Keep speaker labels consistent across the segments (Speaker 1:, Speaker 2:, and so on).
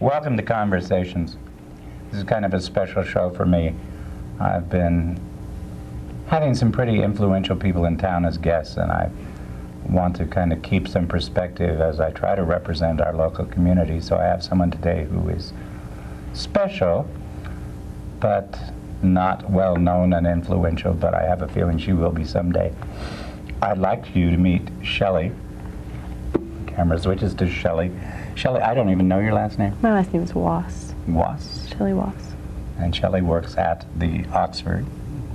Speaker 1: Welcome to Conversations. This is kind of a special show for me. I've been having some pretty influential people in town as guests, and I want to kind of keep some perspective as I try to represent our local community. So I have someone today who is special, but not well known and influential, but I have a feeling she will be someday. I'd like you to meet Shelley. Camera switches to Shelley. Shelley, I don't even know your last name.
Speaker 2: My last name is Wass.
Speaker 1: Wass?
Speaker 2: Shelley Wass.
Speaker 1: And Shelley works at the Oxford,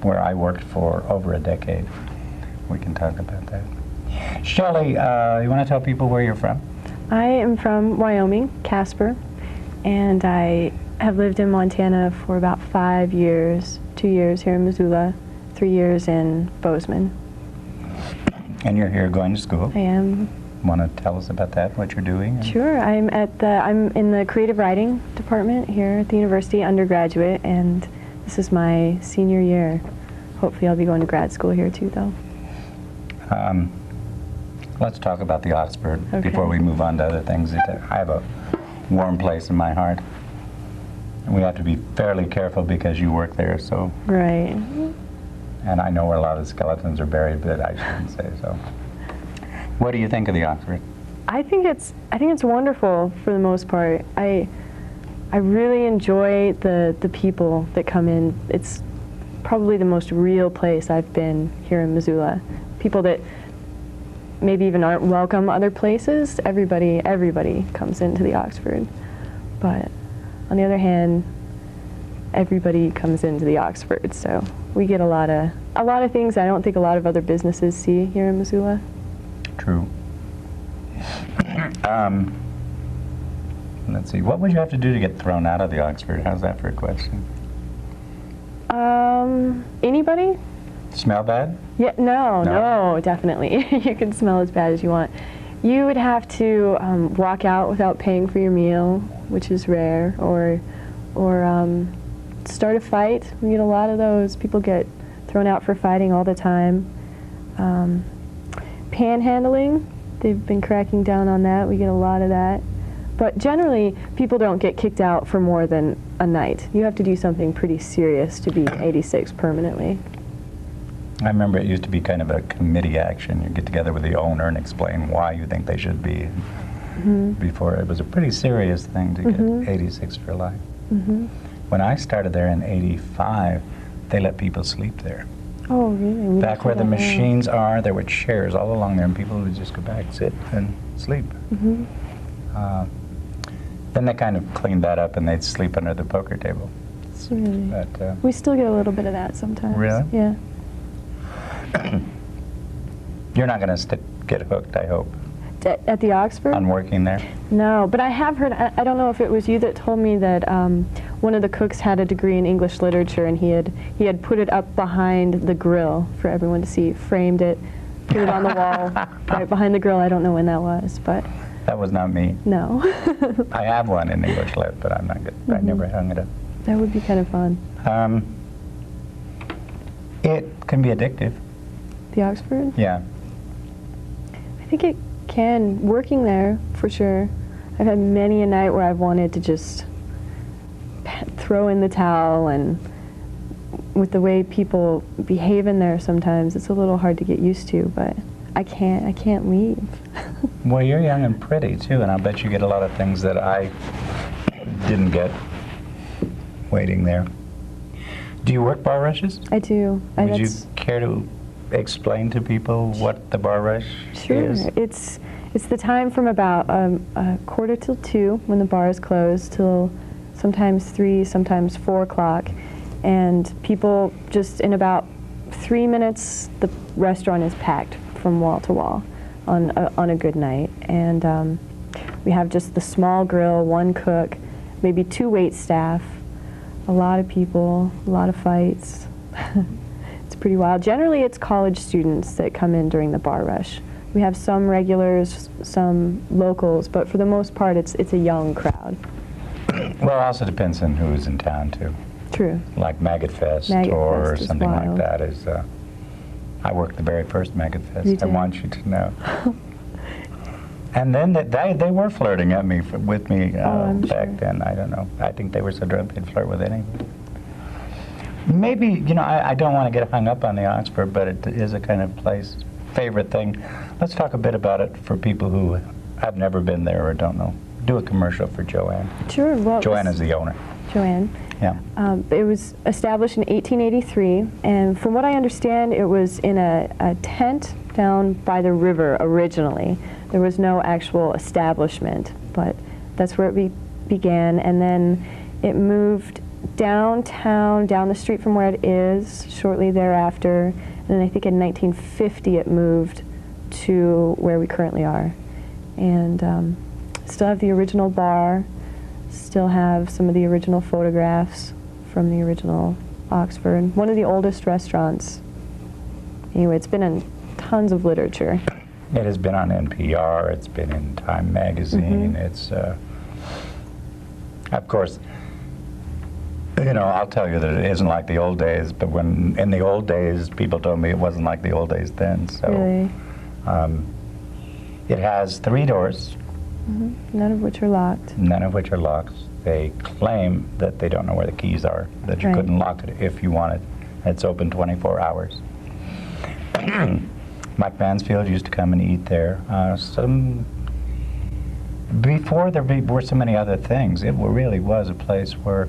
Speaker 1: where I worked for over a decade. We can talk about that. Shelley, you want to tell people where you're from?
Speaker 2: I am from Wyoming, Casper, and I have lived in Montana for about 5 years, 2 years here in Missoula, 3 years in Bozeman.
Speaker 1: And you're here going to school?
Speaker 2: I am.
Speaker 1: Want to tell us about that, what you're doing?
Speaker 2: Sure. I'm in the creative writing department here at the university, undergraduate, and this is my senior year. Hopefully I'll be going to grad school here too, though.
Speaker 1: Let's talk about the Oxford before
Speaker 2: Okay.
Speaker 1: we move on to other things. I have a warm place in my heart. And we have to be fairly careful because you work there, so.
Speaker 2: Right.
Speaker 1: And I know where a lot of skeletons are buried, but I shouldn't say so. What do you think of the Oxford?
Speaker 2: I think it's wonderful for the most part. I really enjoy the people that come in. It's probably the most real place I've been here in Missoula. People that maybe even aren't welcome other places. Everybody comes into the Oxford. But on the other hand, everybody comes into the Oxford, so we get a lot of things I don't think a lot of other businesses see here in Missoula.
Speaker 1: True. Let's see, what would you have to do to get thrown out of the Oxford? How's that for a question?
Speaker 2: Anybody?
Speaker 1: Smell bad?
Speaker 2: Yeah, no, definitely. You can smell as bad as you want. You would have to walk out without paying for your meal, which is rare, or start a fight. We get a lot of those. People get thrown out for fighting all the time. Panhandling, they've been cracking down on that. We get a lot of that. But generally, people don't get kicked out for more than a night. You have to do something pretty serious to be 86 permanently.
Speaker 1: I remember it used to be kind of a committee action. You get together with the owner and explain why you think they should be. Before, it was a pretty serious thing to get 86 for life. When I started there in 85, they let people sleep there.
Speaker 2: Oh, really?
Speaker 1: Back where the machines are, there were chairs all along there, and people would just go back, sit, and sleep. Then they kind of cleaned that up, and they'd sleep under the poker table.
Speaker 2: Really?
Speaker 1: But,
Speaker 2: we still get a little bit of that sometimes.
Speaker 1: Really?
Speaker 2: Yeah.
Speaker 1: You're not going to get hooked, I hope,
Speaker 2: At the Oxford?
Speaker 1: on working there?
Speaker 2: No, but I have heard, I don't know if it was you that told me that one of the cooks had a degree in English literature, and he had put it up behind the grill for everyone to see, framed it, put it on the wall right behind the grill. I don't know when that was, but...
Speaker 1: That was not me.
Speaker 2: No.
Speaker 1: I have one in English lit, but I'm not good. I never hung it up.
Speaker 2: That would be kind of fun.
Speaker 1: It can be addictive.
Speaker 2: The Oxford?
Speaker 1: Yeah.
Speaker 2: I think it can. Working there, for sure. I've had many a night where I've wanted to just throw in the towel, and with the way people behave in there sometimes, it's a little hard to get used to, but I can't leave.
Speaker 1: Well, you're young and pretty, too, and I'll bet you get a lot of things that I didn't get waiting there. Do you work bar rushes?
Speaker 2: I do.
Speaker 1: Would you care to explain to people what the bar rush is?
Speaker 2: Sure. It's the time from about 1:45 when the bar is closed till sometimes 3, sometimes 4 o'clock, and people just in about 3 minutes the restaurant is packed from wall to wall on a good night, and we have just the small grill, 1 cook, maybe 2 wait staff, a lot of people, a lot of fights. It's pretty wild. Generally, it's college students that come in during the bar rush. We have some regulars, some locals, but for the most part, it's a young crowd.
Speaker 1: Well, it also depends on who's in town, too.
Speaker 2: True.
Speaker 1: Like Maggot Fest
Speaker 2: Maggot
Speaker 1: or
Speaker 2: Fest is
Speaker 1: something like
Speaker 2: wild.
Speaker 1: that is... I worked the very first Maggot Fest.
Speaker 2: You
Speaker 1: I
Speaker 2: did?
Speaker 1: want you to know. And then they were flirting at me with me
Speaker 2: I'm
Speaker 1: back
Speaker 2: sure.
Speaker 1: then. I don't know. I think they were so drunk they'd flirt with anyone. Maybe, you know, I don't want to get hung up on the Oxford, but it is a kind of place, favorite thing. Let's talk a bit about it for people who have never been there or don't know. Do a commercial for Joanne.
Speaker 2: Sure. Well,
Speaker 1: Joanne is the owner.
Speaker 2: Joanne.
Speaker 1: Yeah.
Speaker 2: It was established in 1883, and from what I understand, it was in a tent down by the river originally. There was no actual establishment, but that's where it began, and then it moved downtown, down the street from where it is, shortly thereafter, and then I think in 1950 it moved to where we currently are. And still have the original bar, still have some of the original photographs from the original Oxford. One of the oldest restaurants. Anyway, it's been in tons of literature.
Speaker 1: It has been on NPR, it's been in Time magazine, it's, of course, you know, I'll tell you that it isn't like the old days, but when, in the old days, people told me it wasn't like the old days then, so.
Speaker 2: Really?
Speaker 1: It has 3 doors.
Speaker 2: None of which are locked.
Speaker 1: None of which are locked. They claim that they don't know where the keys are, that you
Speaker 2: Right.
Speaker 1: couldn't lock it if you wanted. It's open 24 hours. Mike Mansfield used to come and eat there. Before there were so many other things, it really was a place where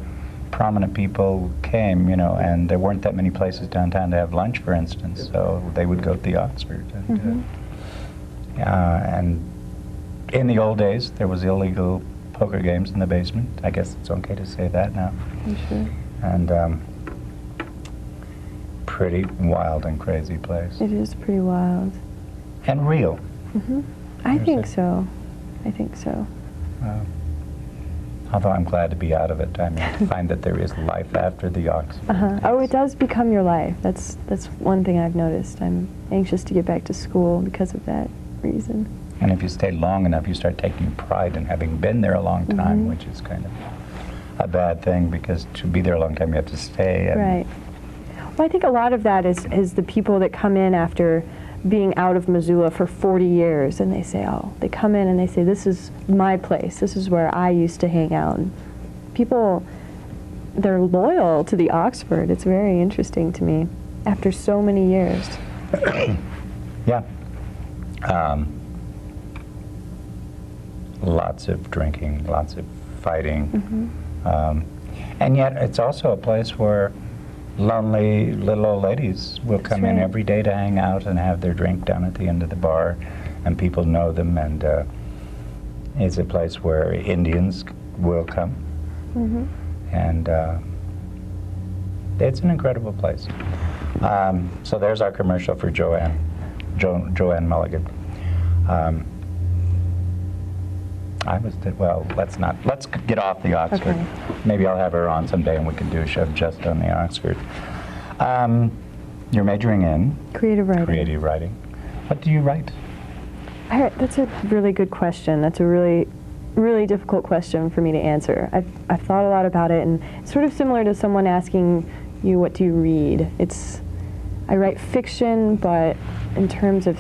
Speaker 1: prominent people came, you know, and there weren't that many places downtown to have lunch, for instance, so they would go to the Oxford. And in the old days, there was illegal poker games in the basement. I guess it's okay to say that now.
Speaker 2: I'm sure.
Speaker 1: And pretty wild and crazy place.
Speaker 2: It is pretty wild.
Speaker 1: And real.
Speaker 2: I
Speaker 1: There's
Speaker 2: think
Speaker 1: a-
Speaker 2: so. I think so.
Speaker 1: Although I'm glad to be out of it. I mean, I find that there is life after the Oxford.
Speaker 2: Oh, it does become your life. That's one thing I've noticed. I'm anxious to get back to school because of that reason.
Speaker 1: And if you stay long enough, you start taking pride in having been there a long time, which is kind of a bad thing, because to be there a long time, you have to stay. And
Speaker 2: Right. Well, I think a lot of that is the people that come in after being out of Missoula for 40 years, and they say, oh, they come in and they say, this is my place. This is where I used to hang out. And people, they're loyal to the Oxford. It's very interesting to me after so many years.
Speaker 1: Yeah. Lots of drinking, lots of fighting. And yet it's also a place where lonely little old ladies will come in
Speaker 2: right.
Speaker 1: every day to hang out and have their drink down at the end of the bar, and people know them, and it's a place where Indians will come. And it's an incredible place. So there's our commercial for Joanne Mulligan. Well, let's get off the Oxford.
Speaker 2: Okay.
Speaker 1: Maybe I'll have her on someday and we can do a show just on the Oxford. You're majoring in
Speaker 2: Creative writing.
Speaker 1: creative writing. What do you write?
Speaker 2: That's a really good question. That's a really, really difficult question for me to answer. I've thought a lot about it, and it's sort of similar to someone asking you, what do you read? I write fiction, but in terms of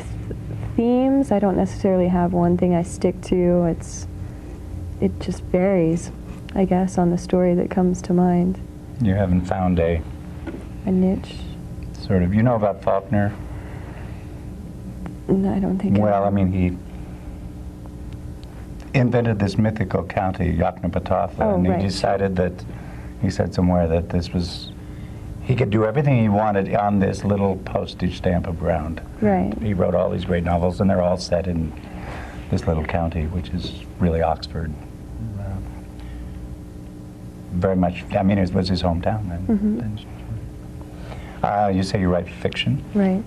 Speaker 2: themes, I don't necessarily have one thing I stick to. It just varies, I guess, on the story that comes to mind.
Speaker 1: You haven't found a
Speaker 2: niche.
Speaker 1: sort of, you know about Faulkner?
Speaker 2: No, I don't think.
Speaker 1: Well, I mean, he invented this mythical county, Yoknapatawpha, and he
Speaker 2: right.
Speaker 1: decided that, he said somewhere that he could do everything he wanted on this little postage stamp of ground.
Speaker 2: Right.
Speaker 1: He wrote all these great novels, and they're all set in this little county, which is really Oxford. Very much, I mean, it was his hometown. You say you write fiction?
Speaker 2: Right.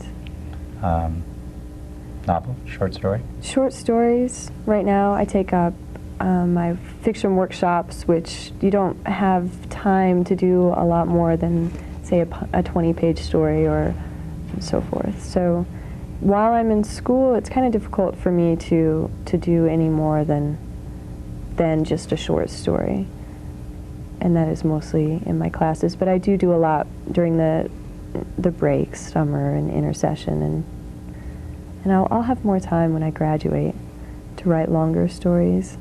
Speaker 1: Novel, short story?
Speaker 2: Short stories. Right now, I take up my fiction workshops, which you don't have time to do a lot more than, say, a 20-page story or so forth. So while I'm in school, it's kind of difficult for me to do any more than just a short story. And that is mostly in my classes. But I do a lot during the breaks, summer and intersession, and I'll have more time when I graduate to to write longer stories.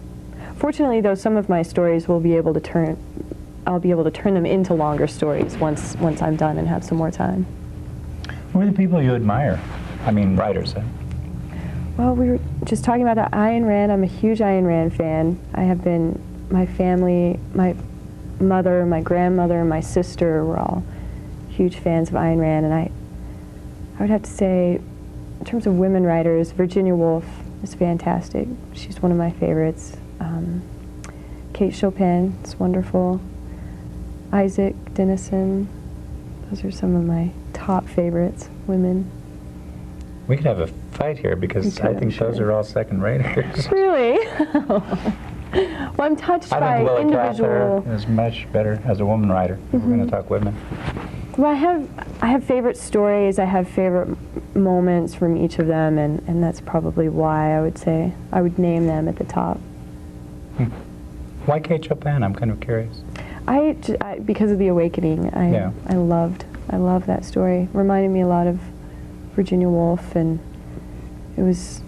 Speaker 2: Fortunately, though, some of my stories I'll be able to turn them into longer stories once I'm done and have some more time.
Speaker 1: Who are the people you admire? I mean, writers.
Speaker 2: Well, we were just talking about that. Ayn Rand. I'm a huge Ayn Rand fan. I have been. My family, my mother, my grandmother, my sister were all huge fans of Ayn Rand, and I would have to say, in terms of women writers, Virginia Woolf is fantastic. She's one of my favorites. Kate Chopin is wonderful. Isaac Denison. Those are some of my top favorites, women.
Speaker 1: We could have a fight here because I think those are all second-raters.
Speaker 2: Really? Well, I'm touched by
Speaker 1: I think Willa
Speaker 2: individual.
Speaker 1: Cather is much better as a woman writer. We're going to talk women.
Speaker 2: Well, I have favorite stories. I have favorite moments from each of them, and that's probably why I would say I would name them at the top.
Speaker 1: Why Kate Chopin? I'm kind of curious.
Speaker 2: Because of The Awakening. I loved that story. Reminded me a lot of Virginia Woolf, and it was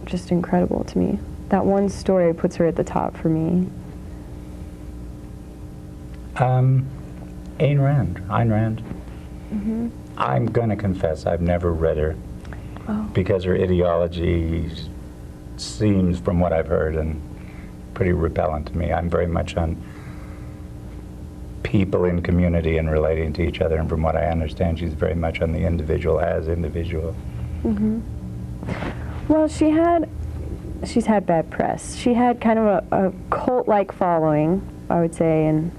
Speaker 2: just incredible to me. That one story puts her at the top for me.
Speaker 1: Ayn Rand. I'm going to confess I've never read her because her ideology seems, from what I've heard, and pretty repellent to me. I'm very much on people in community and relating to each other, and from what I understand, she's very much on the individual as individual.
Speaker 2: Well, she's had bad press. She had kind of a cult-like following, I would say, and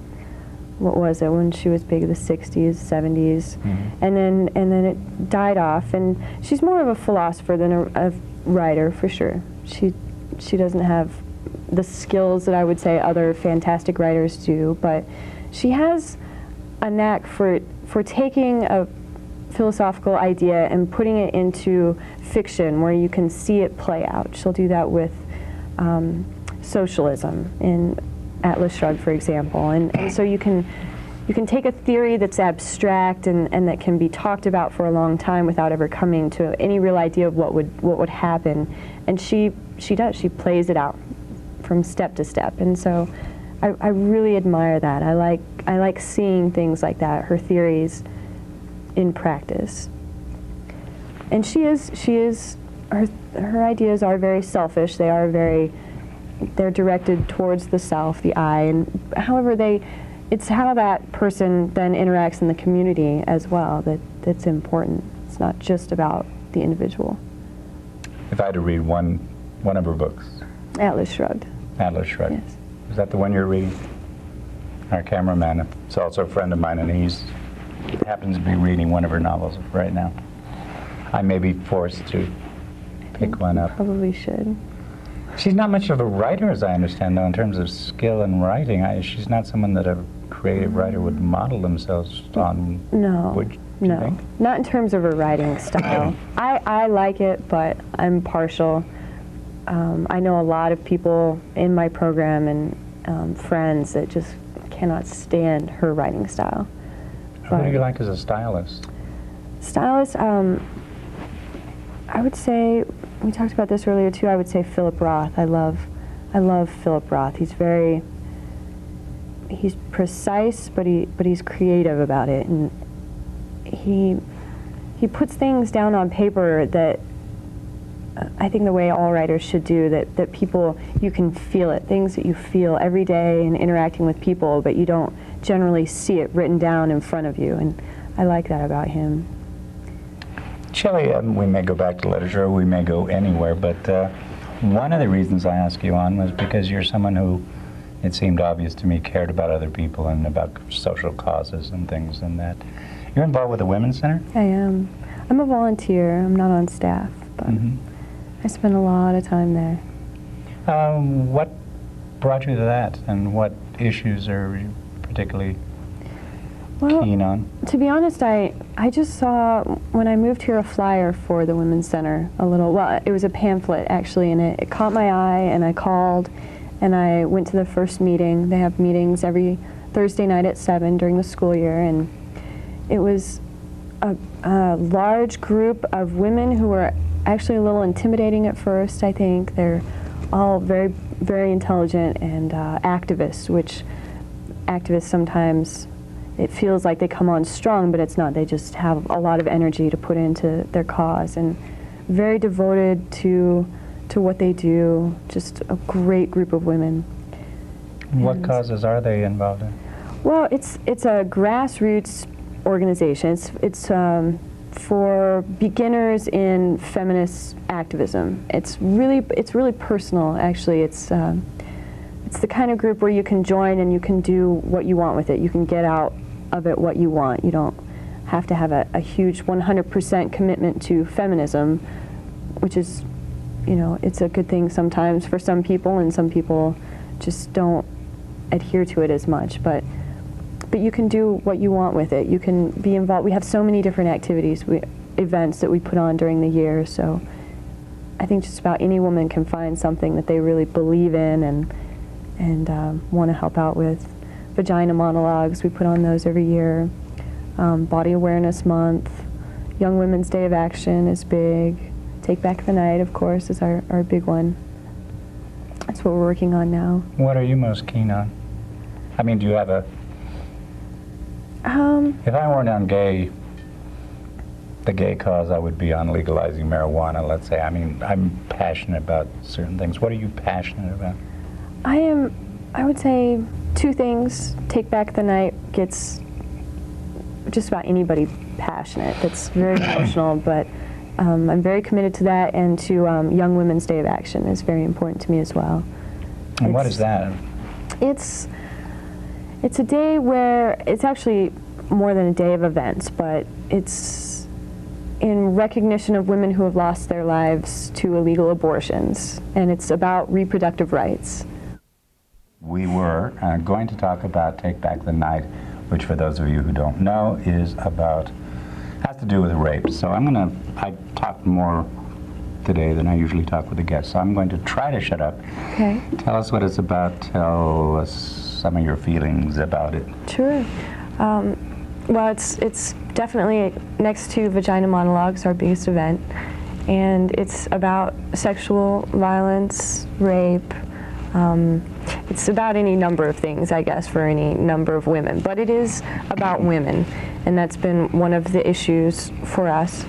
Speaker 2: what was it, when she was big, the 60s, 70s, and then it died off, and she's more of a philosopher than a writer, for sure. She doesn't have the skills that I would say other fantastic writers do, but she has a knack for taking a philosophical idea and putting it into fiction where you can see it play out. She'll do that with socialism in Atlas Shrugged, for example, and so you can take a theory that's abstract and that can be talked about for a long time without ever coming to any real idea of what would happen, and she plays it out from step to step, and so I really admire that. I like seeing things like that, her theories in practice. And her ideas are very selfish. They're directed towards the self, the I, and however it's how that person then interacts in the community as well that's important. It's not just about the individual.
Speaker 1: If I had to read one of her books.
Speaker 2: Atlas Shrugged.
Speaker 1: Atlas Shrugged.
Speaker 2: Yes.
Speaker 1: Is that the one you're reading? Our cameraman is also a friend of mine, and he happens to be reading one of her novels right now. I may be forced to pick one up.
Speaker 2: Probably should.
Speaker 1: She's not much of a writer, as I understand, though, in terms of skill in writing. She's not someone that a creative writer would model themselves on.
Speaker 2: No.
Speaker 1: Would you think?
Speaker 2: Not in terms of her writing style. I like it, but I'm partial. I know a lot of people in my program and friends that just cannot stand her writing style.
Speaker 1: Who do you like as a stylist?
Speaker 2: Stylist, I would say, we talked about this earlier too, I would say Philip Roth. I love Philip Roth. He's precise, but he's creative about it, and he puts things down on paper that I think the way all writers should do, that people, you can feel it, things that you feel every day in interacting with people, but you don't generally see it written down in front of you, and I like that about him.
Speaker 1: Shelley, we may go back to literature, we may go anywhere, but one of the reasons I asked you on was because you're someone who, it seemed obvious to me, cared about other people and about social causes and things and that. You're involved with the Women's Center?
Speaker 2: I am. I'm a volunteer. I'm not on staff, but I spend a lot of time there.
Speaker 1: What brought you to that, and what issues are you particularly keen on?
Speaker 2: To be honest, I just saw, when I moved here, a flyer for the Women's Center, it was a pamphlet actually, and it caught my eye, and I called, and I went to the first meeting. They have meetings every Thursday night at 7 during the school year, and it was a large group of women who were actually a little intimidating at first, I think. They're all very, very intelligent and activists, which activists sometimes, it feels like they come on strong, but it's not. They just have a lot of energy to put into their cause, and very devoted to what they do. Just a great group of women.
Speaker 1: What causes are they involved in?
Speaker 2: Well, it's a grassroots organization. It's for beginners in feminist activism. It's really personal. Actually, it's the kind of group where you can join and you can do what you want with it. You can get out of it what you want. You don't have to have a huge 100% commitment to feminism, which is, it's a good thing sometimes for some people, and some people just don't adhere to it as much. But you can do what you want with it. You can be involved. We have so many different activities, events that we put on during the year. So I think just about any woman can find something that they really believe in and want to help out with. Vagina monologues, we put on those every year. Body Awareness Month. Young Women's Day of Action is big. Take Back the Night, of course, is our big one. That's what we're working on now.
Speaker 1: What are you most keen on? I mean, do you have a... If I weren't on the gay cause, I would be on legalizing marijuana, let's say. I mean, I'm passionate about certain things. What are you passionate about?
Speaker 2: I would say two things. Take Back the Night gets just about anybody passionate. That's very emotional, but I'm very committed to that, and to Young Women's Day of Action is very important to me as well.
Speaker 1: And what is that?
Speaker 2: It's a day where it's actually more than a day of events, but it's in recognition of women who have lost their lives to illegal abortions, and it's about reproductive rights.
Speaker 1: We were going to talk about Take Back the Night, which, for those of you who don't know, has to do with rape. So I talk more today than I usually talk with the guests, so I'm going to try to shut up.
Speaker 2: Okay.
Speaker 1: Tell us what it's about. Tell us some of your feelings about it.
Speaker 2: Sure. Well, it's definitely next to Vagina Monologues, our biggest event, and it's about sexual violence, rape. It's about any number of things, I guess, for any number of women, but it is about women, and that's been one of the issues for us.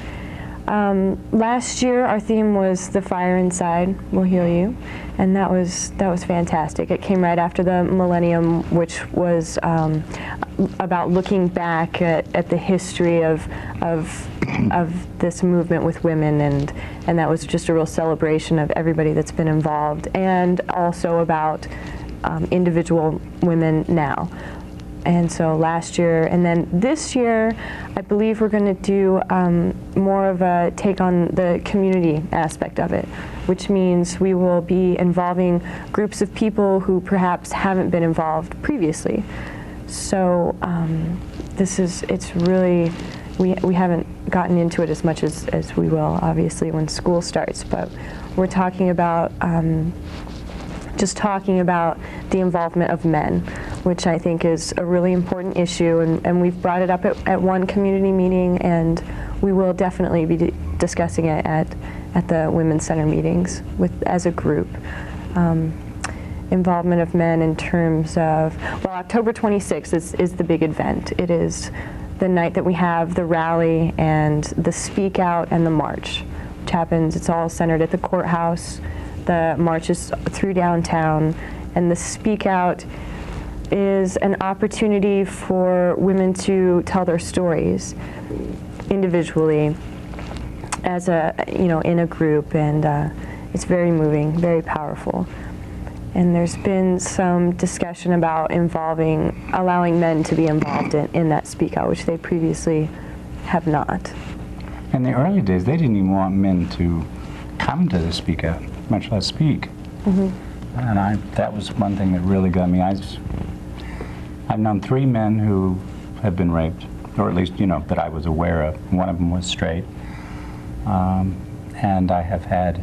Speaker 2: Last year, our theme was "The Fire Inside Will Heal You," and that was fantastic. It came right after the millennium, which was about looking back at the history of this movement with women, and that was just a real celebration of everybody that's been involved, and also about individual women now. And so last year, and then this year, I believe we're going to do more of a take on the community aspect of it, which means we will be involving groups of people who perhaps haven't been involved previously. So it's really, we haven't gotten into it as much as we will, obviously, when school starts, but we're talking about just talking about the involvement of men, which I think is a really important issue, and we've brought it up at one community meeting, and we will definitely be discussing it at the Women's Center meetings as a group. Involvement of men in terms of, well, October 26th is the big event. It is the night that we have the rally and the speak out and the march, which happens, it's all centered at the courthouse. The march is through downtown, and the speak out is an opportunity for women to tell their stories individually as in a group, and it's very moving, very powerful. And there's been some discussion about allowing men to be involved in that speak out, which they previously have not.
Speaker 1: In the early days, they didn't even want men to come to the speak out, much less speak.
Speaker 2: Mm-hmm.
Speaker 1: And that was one thing that really got me. I've known 3 men who have been raped, or at least, that I was aware of. One of them was straight. And I have had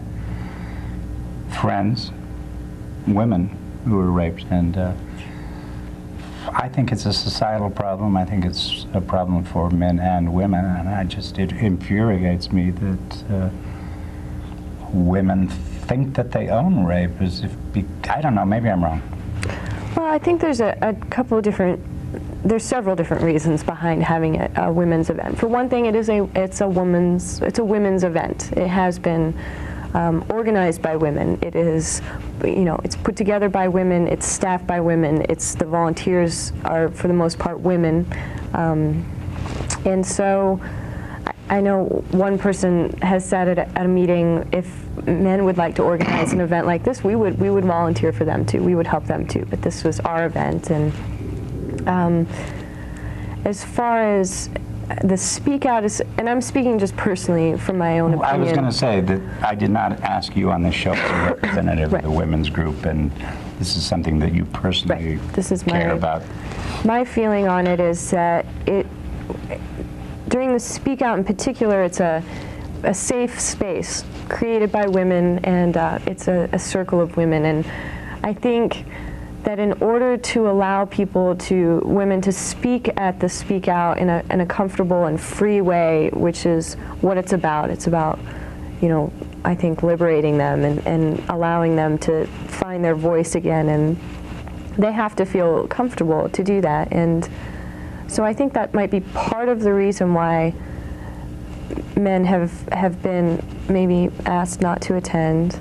Speaker 1: friends, women, who were raped. And I think it's a societal problem. I think it's a problem for men and women. And it infuriates me that women think that they own rape is I don't know, maybe I'm wrong.
Speaker 2: Well, I think there's a couple of there's several different reasons behind having a women's event. For one thing, it's a women's event. It has been organized by women. It is, it's put together by women. It's staffed by women. The volunteers are, for the most part, women. And so I know one person has said at a meeting, if men would like to organize an event like this, we would volunteer for them too. We would help them too. But this was our event. And as far as the speak out is, and I'm speaking just personally from my own opinion.
Speaker 1: I was going to say that I did not ask you on this show as a representative of the women's group, and this is something that you personally care about.
Speaker 2: My feeling on it is that during the speak out in particular, it's a safe space created by women, and it's a circle of women. And I think that in order to allow women to speak at the speak out in a comfortable and free way, which is what it's about. It's about, I think liberating them and allowing them to find their voice again, and they have to feel comfortable to do that. And so I think that might be part of the reason why men have been maybe asked not to attend.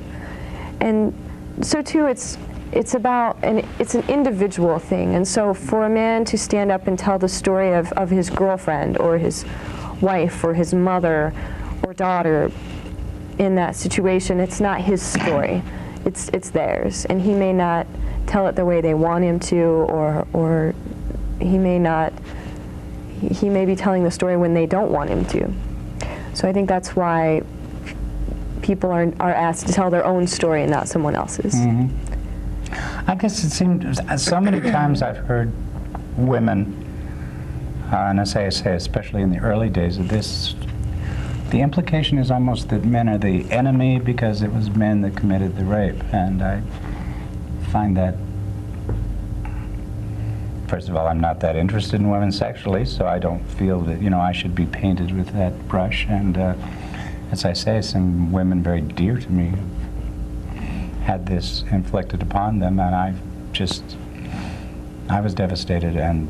Speaker 2: And so too, it's an individual thing. And so for a man to stand up and tell the story of his girlfriend or his wife or his mother or daughter in that situation, it's not his story. It's theirs. And he may not tell it the way they want him to, or he may be telling the story when they don't want him to. So I think that's why people are asked to tell their own story and not someone else's. Mm-hmm.
Speaker 1: I guess it seemed so many times I've heard women, and as I say, especially in the early days of this, the implication is almost that men are the enemy because it was men that committed the rape. And I find that, first of all, I'm not that interested in women sexually, so I don't feel that, I should be painted with that brush. And as I say, some women very dear to me had this inflicted upon them, and I was devastated, and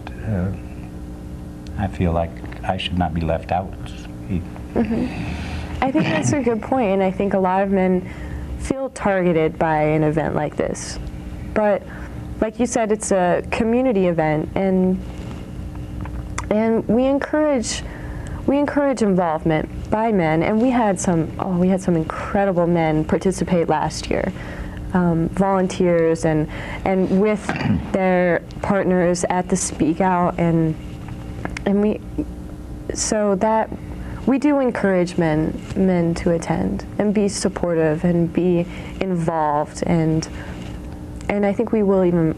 Speaker 1: I feel like I should not be left out.
Speaker 2: Mm-hmm. I think that's a good point, and I think a lot of men feel targeted by an event like this. But like you said, it's a community event, and we encourage involvement by men, and we had some incredible men participate last year. Volunteers and with their partners at the speak out, and we do encourage men to attend and be supportive and be involved, and I think we will even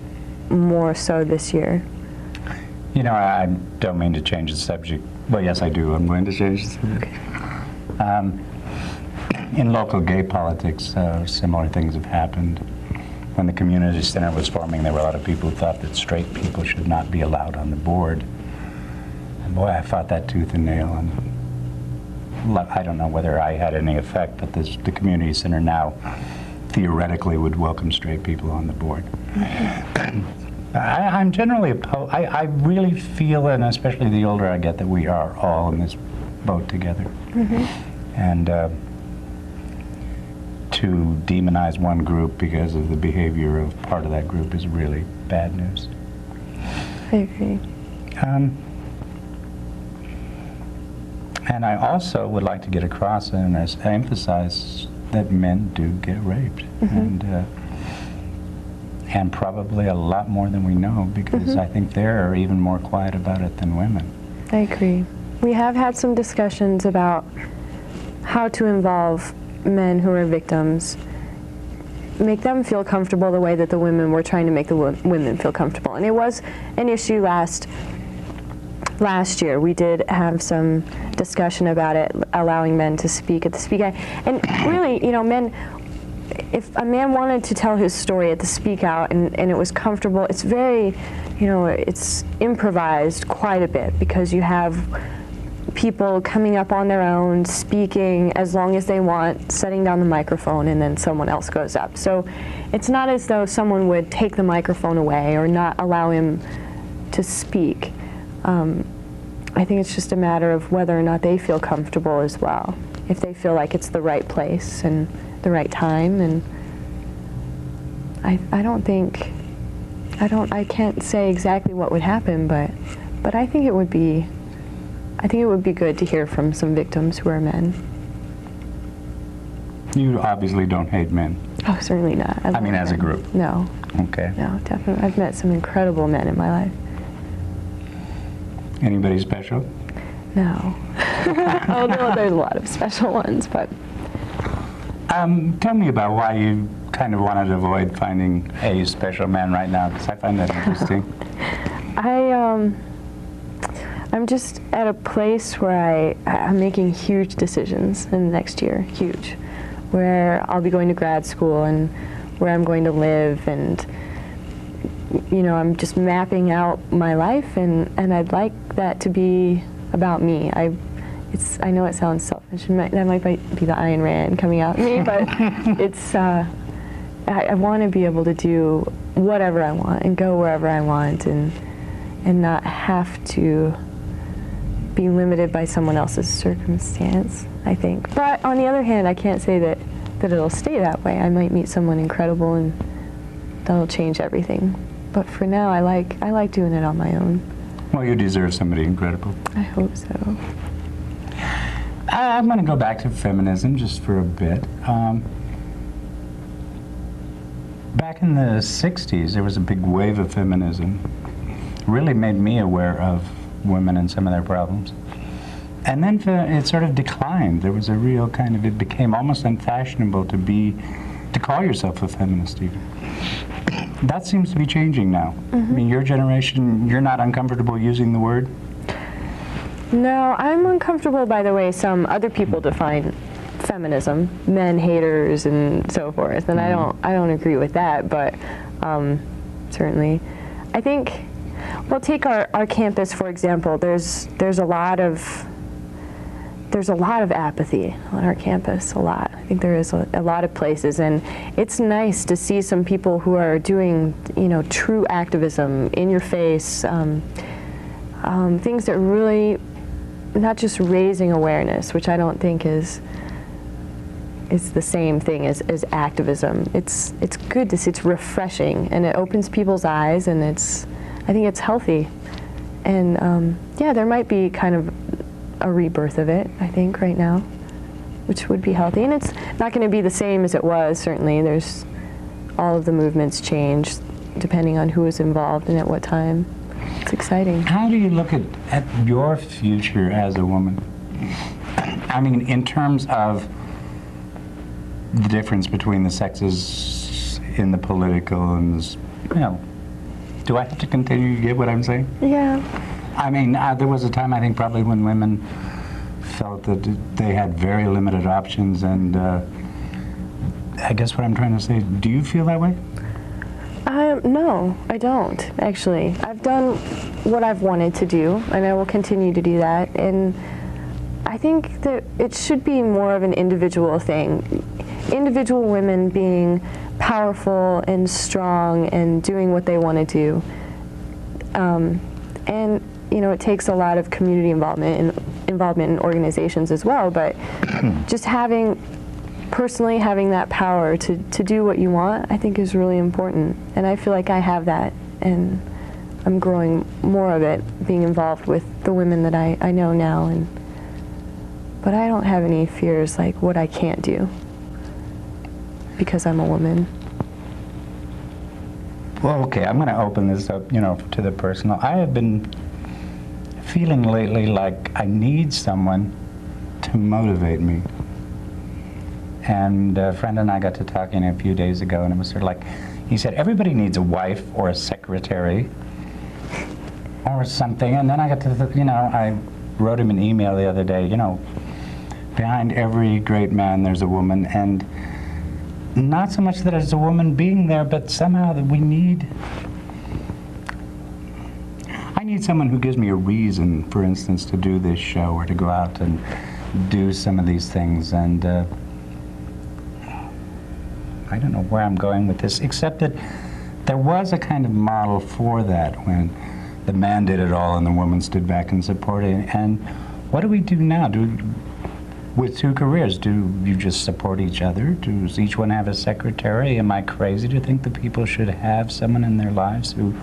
Speaker 2: more so this year.
Speaker 1: I don't mean to change the subject. Well, yes, I do. I'm going to change the subject. Okay. In local gay politics, similar things have happened. When the community center was forming, there were a lot of people who thought that straight people should not be allowed on the board. And boy, I fought that tooth and nail. And I don't know whether I had any effect, but the community center now theoretically would welcome straight people on the board. I'm generally opposed. I really feel, and especially the older I get, that we are all in this boat together. Mm-hmm. And to demonize one group because of the behavior of part of that group is really bad news.
Speaker 2: I agree.
Speaker 1: And I also would like to get across and emphasize that men do get raped, mm-hmm. and probably a lot more than we know, because mm-hmm. I think they're even more quiet about it than women.
Speaker 2: I agree. We have had some discussions about how to involve men who are victims, make them feel comfortable the way that the women were trying to make the women feel comfortable. And it was an issue last year. We did have some discussion about it, allowing men to speak at the speak out. And really, men, if a man wanted to tell his story at the speak out and it was comfortable, it's very, it's improvised quite a bit, because you have people coming up on their own, speaking as long as they want, setting down the microphone, and then someone else goes up. So it's not as though someone would take the microphone away or not allow him to speak. I think it's just a matter of whether or not they feel comfortable as well. If they feel like it's the right place and the right time, and I can't say exactly what would happen, but I think it would be good to hear from some victims who are men.
Speaker 1: You obviously don't hate men.
Speaker 2: Oh, certainly not.
Speaker 1: I mean, as a group.
Speaker 2: No.
Speaker 1: Okay.
Speaker 2: No, definitely. I've met some incredible men in my life.
Speaker 1: Anybody special?
Speaker 2: No. Although there's a lot of special ones, but.
Speaker 1: Tell me about why you kind of wanted to avoid finding a special man right now, because I find that interesting.
Speaker 2: I'm just at a place where I'm making huge decisions in the next year, huge, where I'll be going to grad school and where I'm going to live, and I'm just mapping out my life, and I'd like that to be about me. I know it sounds selfish, and that might be the Ayn Rand coming out in me, but it's I want to be able to do whatever I want and go wherever I want, and not have to be limited by someone else's circumstance, I think. But on the other hand, I can't say that it'll stay that way. I might meet someone incredible and that'll change everything. But for now, I like doing it on my own.
Speaker 1: Well, you deserve somebody incredible.
Speaker 2: I hope so.
Speaker 1: I'm going to go back to feminism just for a bit. Back in the 60s, there was a big wave of feminism. Really made me aware of women and some of their problems. And then it sort of declined. There was a real kind of, it became almost unfashionable to call yourself a feminist even. That seems to be changing now. I mean, your generation, you're not uncomfortable using the word?
Speaker 2: No, I'm uncomfortable by the way some other people define feminism, men haters and so forth, and I don't agree with that, but certainly. I think, well, take our campus for example. There's a lot of apathy on our campus, a lot. I think there is a lot of places, and it's nice to see some people who are doing, true activism, in your face, things that really, not just raising awareness, which I don't think is the same thing as activism. It's good to see, it's refreshing, and it opens people's eyes, and I think it's healthy. And yeah, there might be kind of a rebirth of it, I think, right now, which would be healthy. And it's not going to be the same as it was, certainly. There's all of the movements change depending on who is involved and at what time. It's exciting.
Speaker 1: How do you look at your future as a woman? I mean, in terms of the difference between the sexes in the political and this, do I have to continue to get what I'm saying?
Speaker 2: Yeah.
Speaker 1: I mean, there was a time, I think, probably when women felt that they had very limited options, and I guess what I'm trying to say, do you feel that way?
Speaker 2: No, I don't, actually. I've done what I've wanted to do, and I will continue to do that, and I think that it should be more of an individual thing. Individual women being powerful and strong and doing what they want to do. And it takes a lot of community involvement in organizations as well, but just personally having that power to do what you want, I think is really important. And I feel like I have that, and I'm growing more of it, being involved with the women that I know now. But I don't have any fears like what I can't do because I'm a woman.
Speaker 1: Well, okay, I'm going to open this up, to the personal. I have been feeling lately like I need someone to motivate me. And a friend and I got to talking a few days ago, and it was sort of like, he said, everybody needs a wife or a secretary or something. And then I got to, I wrote him an email the other day, behind every great man there's a woman, and not so much that there's a woman being there, but somehow that I need someone who gives me a reason, for instance, to do this show or to go out and do some of these things. And I don't know where I'm going with this, except that there was a kind of model for that when the man did it all and the woman stood back and supported it. And what do we do now? With two careers, do you just support each other? Does each one have a secretary? Am I crazy to think that people should have someone in their lives who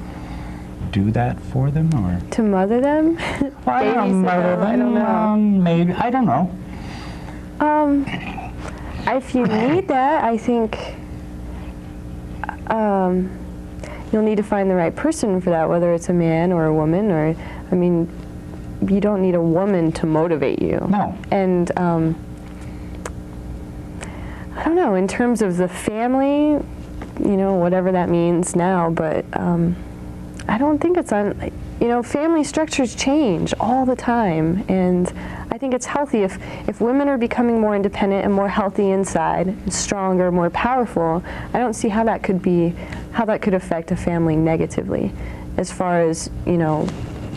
Speaker 1: do that for them, or
Speaker 2: To mother them?
Speaker 1: well, I don't mother them.
Speaker 2: I don't know.
Speaker 1: Maybe I don't know.
Speaker 2: If you need that, I think you'll need to find the right person for that, whether it's a man or a woman, or, I mean, you don't need a woman to motivate you.
Speaker 1: No.
Speaker 2: And I don't know, in terms of the family, you know, whatever that means now, but I don't think it's you know, family structures change all the time, and I think it's healthy if women are becoming more independent and more healthy inside, and stronger, more powerful. I don't see how that could affect a family negatively, as far as, you know,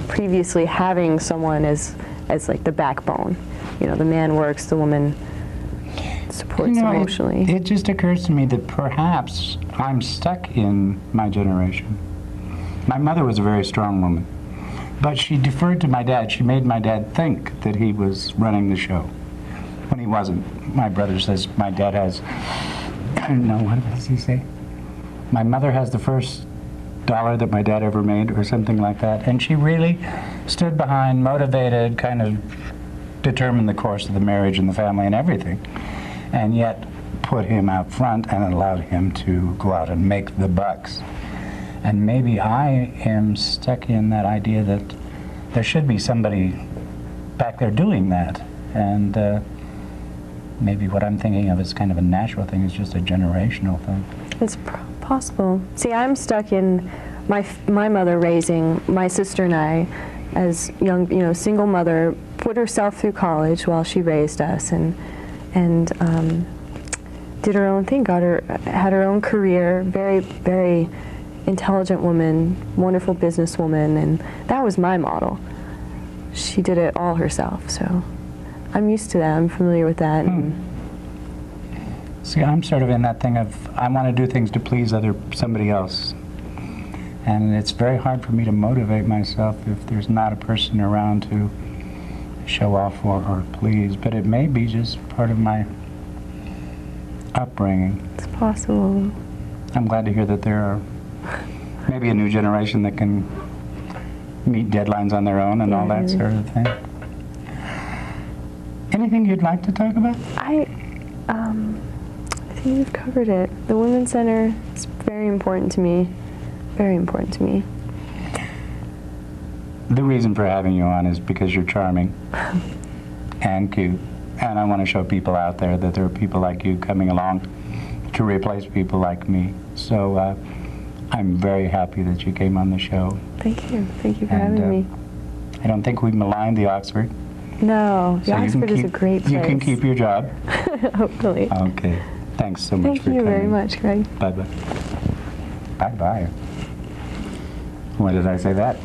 Speaker 2: previously having someone as like the backbone. You know, the man works, the woman supports emotionally.
Speaker 1: It just occurs to me that perhaps I'm stuck in my generation. My mother was a very strong woman, but she deferred to my dad. She made my dad think that he was running the show when he wasn't. My brother says my dad has, I don't know, what does he say? My mother has the first dollar that my dad ever made, or something like that. And she really stood behind, motivated, kind of determined the course of the marriage and the family and everything, and yet put him out front and allowed him to go out and make the bucks. And maybe I am stuck in that idea that there should be somebody back there doing that. And maybe what I'm thinking of as kind of a natural thing is just a generational thing.
Speaker 2: It's possible. See, I'm stuck in my mother raising my sister and I as young, you know, single mother, put herself through college while she raised us, and did her own thing, had her own career, very, very intelligent woman, wonderful businesswoman, and that was my model. She did it all herself, so I'm used to that. I'm familiar with that. And
Speaker 1: see, I'm sort of in that thing of I want to do things to please somebody else. And it's very hard for me to motivate myself if there's not a person around to show off or please. But it may be just part of my upbringing.
Speaker 2: It's possible.
Speaker 1: I'm glad to hear that there are maybe a new generation that can meet deadlines on their own and all that sort of thing. Anything you'd like to talk about?
Speaker 2: I think we've covered it. The Women's Center is very important to me. Very important to me.
Speaker 1: The reason for having you on is because you're charming and cute. And I want to show people out there that there are people like you coming along to replace people like me. So I'm very happy that you came on the show.
Speaker 2: Thank you. Thank you for having me.
Speaker 1: I don't think we maligned the Oxford.
Speaker 2: No, the Oxford is a great place.
Speaker 1: You can keep your job.
Speaker 2: Hopefully.
Speaker 1: Okay. Thanks so much for coming.
Speaker 2: Thank you very much, Greg.
Speaker 1: Bye-bye. Bye-bye. When did I say that?